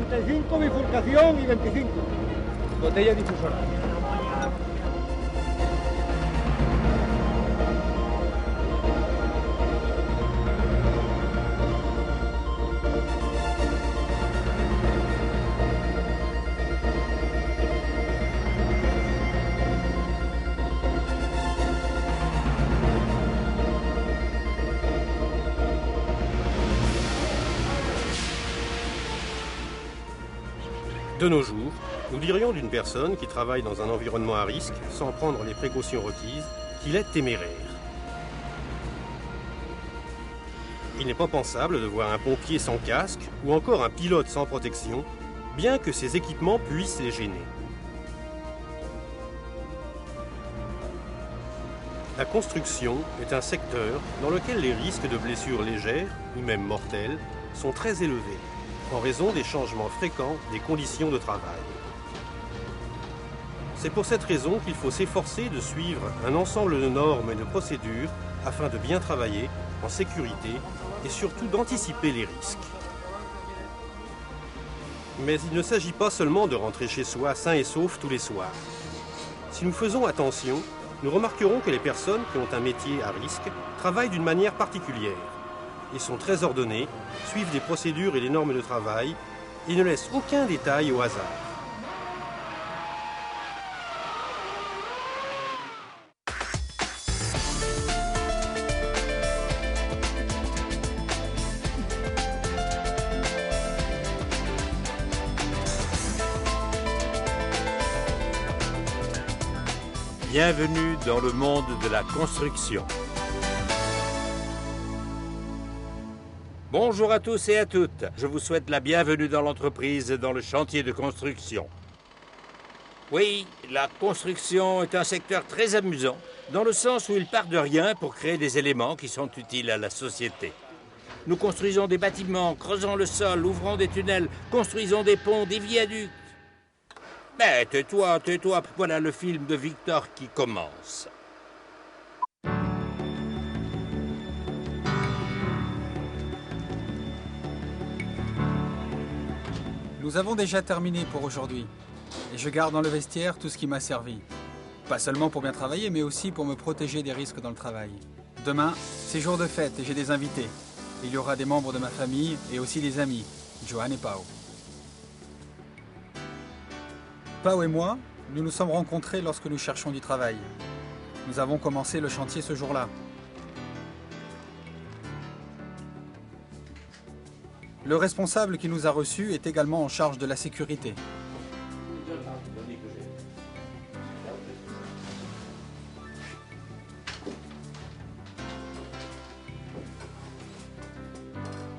35, bifurcación y 25. Botella difusora. De nos jours, nous dirions d'une personne qui travaille dans un environnement à risque, sans prendre les précautions requises, qu'il est téméraire. Il n'est pas pensable de voir un pompier sans casque ou encore un pilote sans protection, bien que ces équipements puissent les gêner. La construction est un secteur dans lequel les risques de blessures légères, ou même mortelles, sont très élevés, en raison des changements fréquents des conditions de travail. C'est pour cette raison qu'il faut s'efforcer de suivre un ensemble de normes et de procédures afin de bien travailler en sécurité et surtout d'anticiper les risques. Mais il ne s'agit pas seulement de rentrer chez soi sain et sauf tous les soirs. Si nous faisons attention, nous remarquerons que les personnes qui ont un métier à risque travaillent d'une manière particulière. Ils sont très ordonnés, suivent des procédures et des normes de travail et ne laissent aucun détail au hasard. Bienvenue dans le monde de la construction. Bonjour à tous et à toutes. Je vous souhaite la bienvenue dans l'entreprise et dans le chantier de construction. Oui, la construction est un secteur très amusant, dans le sens où il part de rien pour créer des éléments qui sont utiles à la société. Nous construisons des bâtiments, creusons le sol, ouvrons des tunnels, construisons des ponts, des viaducs. Mais tais-toi, voilà le film de Victor qui commence. Nous avons déjà terminé pour aujourd'hui. Et je garde dans le vestiaire tout ce qui m'a servi. Pas seulement pour bien travailler, mais aussi pour me protéger des risques dans le travail. Demain, c'est jour de fête et j'ai des invités. Il y aura des membres de ma famille et aussi des amis, Johan et Pao. Pao et moi, nous nous sommes rencontrés lorsque nous cherchions du travail. Nous avons commencé le chantier ce jour-là. Le responsable qui nous a reçus est également en charge de la sécurité.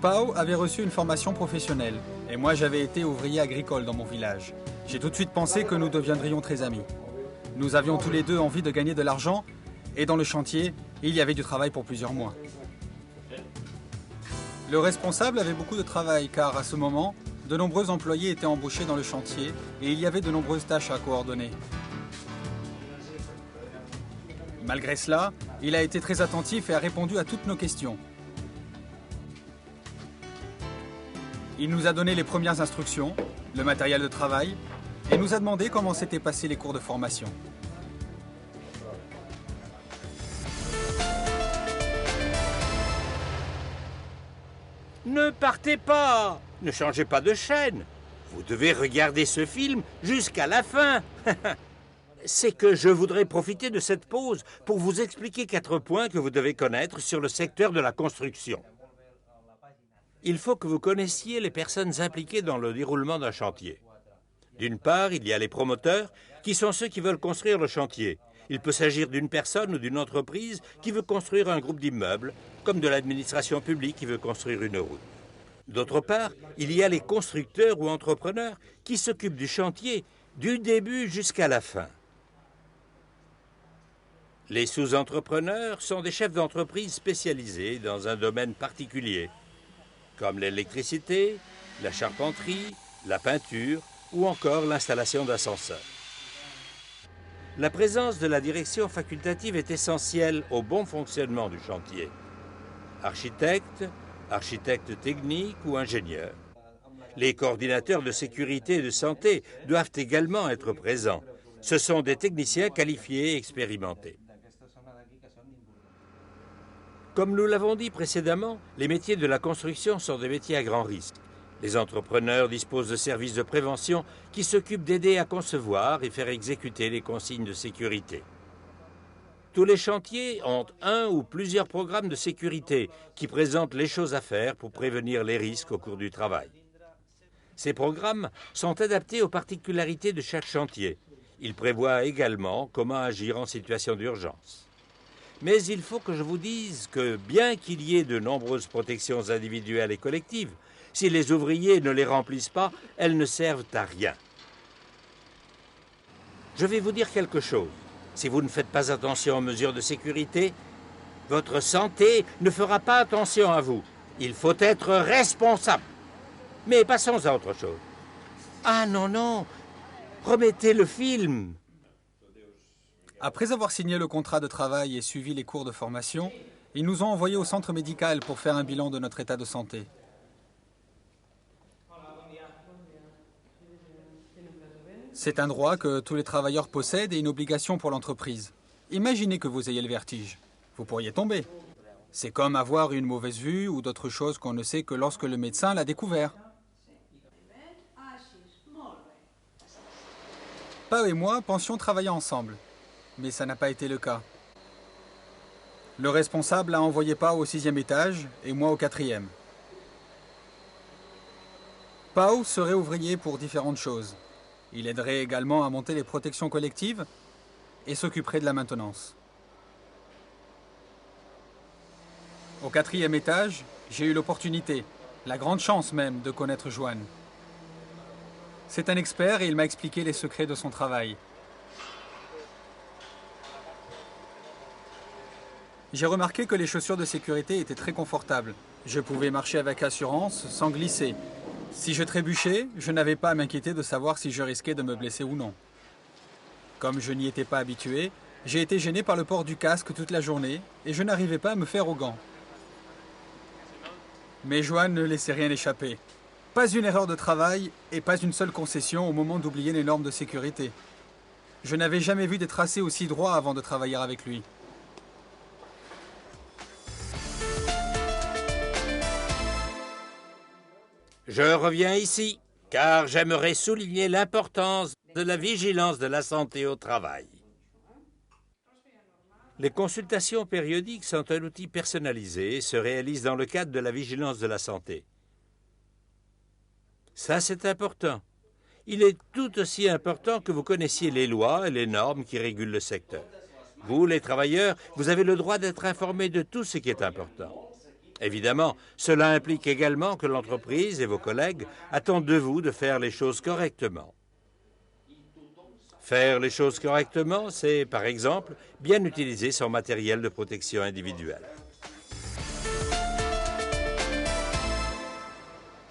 Pao avait reçu une formation professionnelle et moi j'avais été ouvrier agricole dans mon village. J'ai tout de suite pensé que nous deviendrions très amis. Nous avions tous les deux envie de gagner de l'argent et dans le chantier, il y avait du travail pour plusieurs mois. Le responsable avait beaucoup de travail car à ce moment, de nombreux employés étaient embauchés dans le chantier et il y avait de nombreuses tâches à coordonner. Malgré cela, il a été très attentif et a répondu à toutes nos questions. Il nous a donné les premières instructions, le matériel de travail et nous a demandé comment s'étaient passés les cours de formation. Ne partez pas! Ne changez pas de chaîne. Vous devez regarder ce film jusqu'à la fin. C'est que je voudrais profiter de cette pause pour vous expliquer 4 points que vous devez connaître sur le secteur de la construction. Il faut que vous connaissiez les personnes impliquées dans le déroulement d'un chantier. D'une part, il y a les promoteurs, qui sont ceux qui veulent construire le chantier. Il peut s'agir d'une personne ou d'une entreprise qui veut construire un groupe d'immeubles, comme de l'administration publique qui veut construire une route. D'autre part, il y a les constructeurs ou entrepreneurs qui s'occupent du chantier du début jusqu'à la fin. Les sous-entrepreneurs sont des chefs d'entreprise spécialisés dans un domaine particulier, comme l'électricité, la charpenterie, la peinture ou encore l'installation d'ascenseurs. La présence de la direction facultative est essentielle au bon fonctionnement du chantier. Architecte, architecte technique ou ingénieur. Les coordinateurs de sécurité et de santé doivent également être présents. Ce sont des techniciens qualifiés et expérimentés. Comme nous l'avons dit précédemment, les métiers de la construction sont des métiers à grand risque. Les entrepreneurs disposent de services de prévention qui s'occupent d'aider à concevoir et faire exécuter les consignes de sécurité. Tous les chantiers ont un ou plusieurs programmes de sécurité qui présentent les choses à faire pour prévenir les risques au cours du travail. Ces programmes sont adaptés aux particularités de chaque chantier. Ils prévoient également comment agir en situation d'urgence. Mais il faut que je vous dise que bien qu'il y ait de nombreuses protections individuelles et collectives, si les ouvriers ne les remplissent pas, elles ne servent à rien. Je vais vous dire quelque chose. Si vous ne faites pas attention aux mesures de sécurité, votre santé ne fera pas attention à vous. Il faut être responsable. Mais passons à autre chose. Ah non, non, remettez le film. Après avoir signé le contrat de travail et suivi les cours de formation, ils nous ont envoyés au centre médical pour faire un bilan de notre état de santé. C'est un droit que tous les travailleurs possèdent et une obligation pour l'entreprise. Imaginez que vous ayez le vertige. Vous pourriez tomber. C'est comme avoir une mauvaise vue ou d'autres choses qu'on ne sait que lorsque le médecin l'a découvert. Pao et moi pensions travailler ensemble, mais ça n'a pas été le cas. Le responsable a envoyé Pao au 6e étage et moi au 4e. Pao serait ouvrier pour différentes choses. Il aiderait également à monter les protections collectives et s'occuperait de la maintenance. Au 4e étage, j'ai eu l'opportunité, la grande chance même, de connaître Joan. C'est un expert et il m'a expliqué les secrets de son travail. J'ai remarqué que les chaussures de sécurité étaient très confortables. Je pouvais marcher avec assurance, sans glisser. Si je trébuchais, je n'avais pas à m'inquiéter de savoir si je risquais de me blesser ou non. Comme je n'y étais pas habitué, j'ai été gêné par le port du casque toute la journée et je n'arrivais pas à me faire aux gants. Mais Joan ne laissait rien échapper. Pas une erreur de travail et pas une seule concession au moment d'oublier les normes de sécurité. Je n'avais jamais vu des tracés aussi droits avant de travailler avec lui. Je reviens ici, car j'aimerais souligner l'importance de la vigilance de la santé au travail. Les consultations périodiques sont un outil personnalisé et se réalisent dans le cadre de la vigilance de la santé. Ça, c'est important. Il est tout aussi important que vous connaissiez les lois et les normes qui régulent le secteur. Vous, les travailleurs, vous avez le droit d'être informés de tout ce qui est important. Évidemment, cela implique également que l'entreprise et vos collègues attendent de vous de faire les choses correctement. Faire les choses correctement, c'est, par exemple, bien utiliser son matériel de protection individuelle.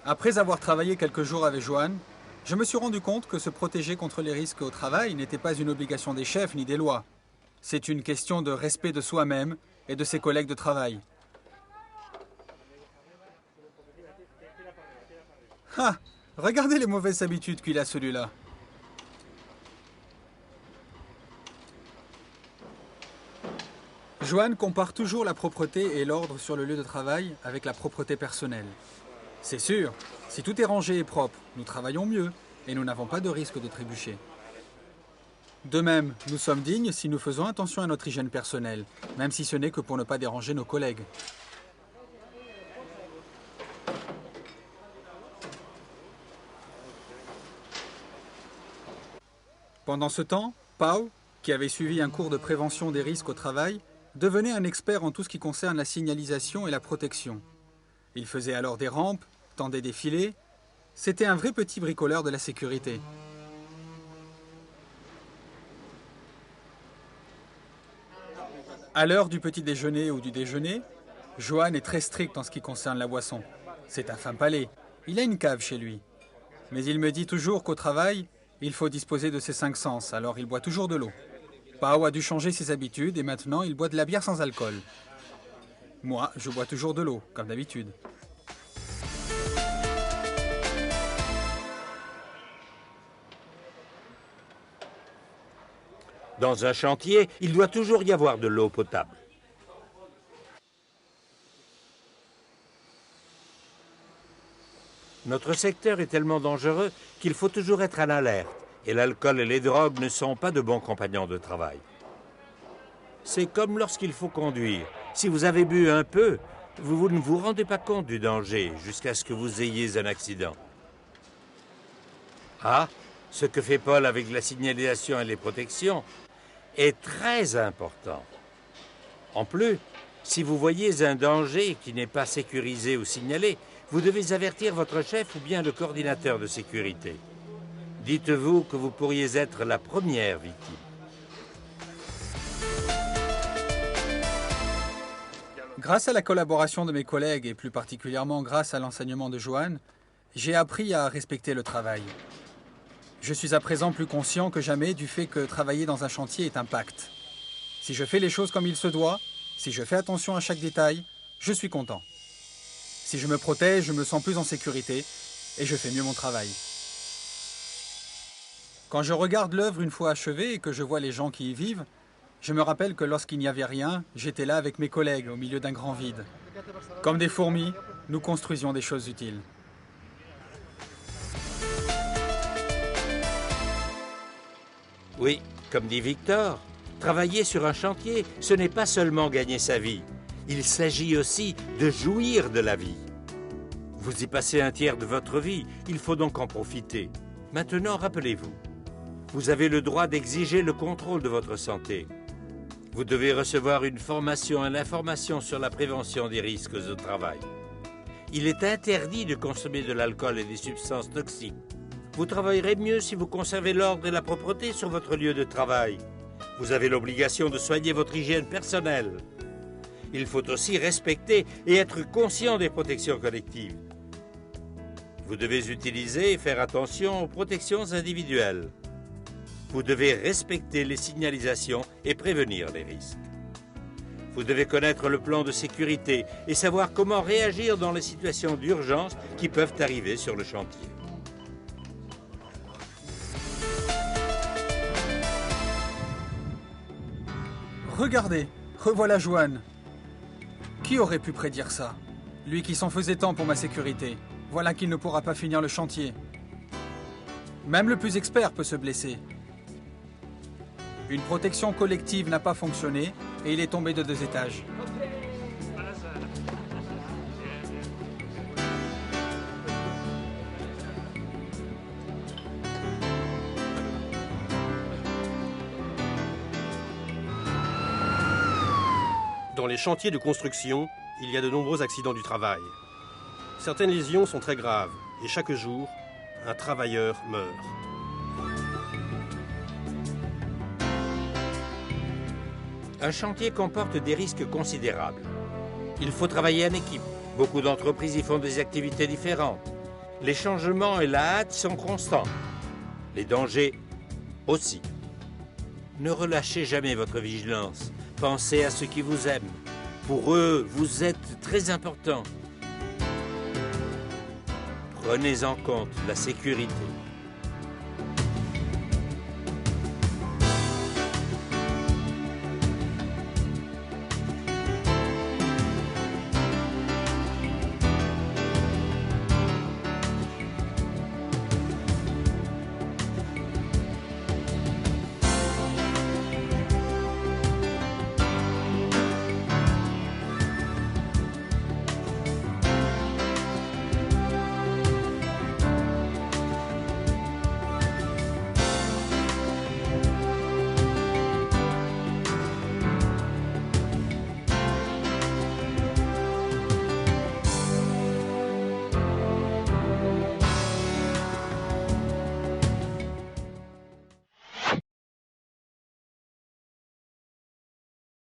Après avoir travaillé quelques jours avec Joan, je me suis rendu compte que se protéger contre les risques au travail n'était pas une obligation des chefs ni des lois. C'est une question de respect de soi-même et de ses collègues de travail. Ah, regardez les mauvaises habitudes qu'il a, celui-là. Joan compare toujours la propreté et l'ordre sur le lieu de travail avec la propreté personnelle. C'est sûr, si tout est rangé et propre, nous travaillons mieux et nous n'avons pas de risque de trébucher. De même, nous sommes dignes si nous faisons attention à notre hygiène personnelle, même si ce n'est que pour ne pas déranger nos collègues. Pendant ce temps, Pao, qui avait suivi un cours de prévention des risques au travail, devenait un expert en tout ce qui concerne la signalisation et la protection. Il faisait alors des rampes, tendait des filets. C'était un vrai petit bricoleur de la sécurité. À l'heure du petit déjeuner ou du déjeuner, Joan est très strict en ce qui concerne la boisson. C'est un fin palais. Il a une cave chez lui. Mais il me dit toujours qu'au travail, il faut disposer de ses 5 sens, alors il boit toujours de l'eau. Pao a dû changer ses habitudes et maintenant il boit de la bière sans alcool. Moi, je bois toujours de l'eau, comme d'habitude. Dans un chantier, il doit toujours y avoir de l'eau potable. Notre secteur est tellement dangereux qu'il faut toujours être à l'alerte. Et l'alcool et les drogues ne sont pas de bons compagnons de travail. C'est comme lorsqu'il faut conduire. Si vous avez bu un peu, vous ne vous rendez pas compte du danger jusqu'à ce que vous ayez un accident. Ah, ce que fait Paul avec la signalisation et les protections est très important. En plus, si vous voyez un danger qui n'est pas sécurisé ou signalé, vous devez avertir votre chef ou bien le coordinateur de sécurité. Dites-vous que vous pourriez être la première victime. Grâce à la collaboration de mes collègues et plus particulièrement grâce à l'enseignement de Johan, j'ai appris à respecter le travail. Je suis à présent plus conscient que jamais du fait que travailler dans un chantier est un pacte. Si je fais les choses comme il se doit, si je fais attention à chaque détail, je suis content. Si je me protège, je me sens plus en sécurité et je fais mieux mon travail. Quand je regarde l'œuvre une fois achevée et que je vois les gens qui y vivent, je me rappelle que lorsqu'il n'y avait rien, j'étais là avec mes collègues au milieu d'un grand vide. Comme des fourmis, nous construisions des choses utiles. Oui, comme dit Victor, travailler sur un chantier, ce n'est pas seulement gagner sa vie. Il s'agit aussi de jouir de la vie. Vous y passez un tiers de votre vie, il faut donc en profiter. Maintenant, rappelez-vous, vous avez le droit d'exiger le contrôle de votre santé. Vous devez recevoir une formation et l'information sur la prévention des risques au travail. Il est interdit de consommer de l'alcool et des substances toxiques. Vous travaillerez mieux si vous conservez l'ordre et la propreté sur votre lieu de travail. Vous avez l'obligation de soigner votre hygiène personnelle. Il faut aussi respecter et être conscient des protections collectives. Vous devez utiliser et faire attention aux protections individuelles. Vous devez respecter les signalisations et prévenir les risques. Vous devez connaître le plan de sécurité et savoir comment réagir dans les situations d'urgence qui peuvent arriver sur le chantier. Regardez, revoilà Johan. Qui aurait pu prédire ça? Lui qui s'en faisait tant pour ma sécurité. Voilà qu'il ne pourra pas finir le chantier. Même le plus expert peut se blesser. Une protection collective n'a pas fonctionné et il est tombé de 2 étages. Dans les chantiers de construction, il y a de nombreux accidents du travail. Certaines lésions sont très graves et chaque jour, un travailleur meurt. Un chantier comporte des risques considérables. Il faut travailler en équipe. Beaucoup d'entreprises y font des activités différentes. Les changements et la hâte sont constants. Les dangers aussi. Ne relâchez jamais votre vigilance. Pensez à ceux qui vous aiment. Pour eux, vous êtes très important. Prenez en compte la sécurité.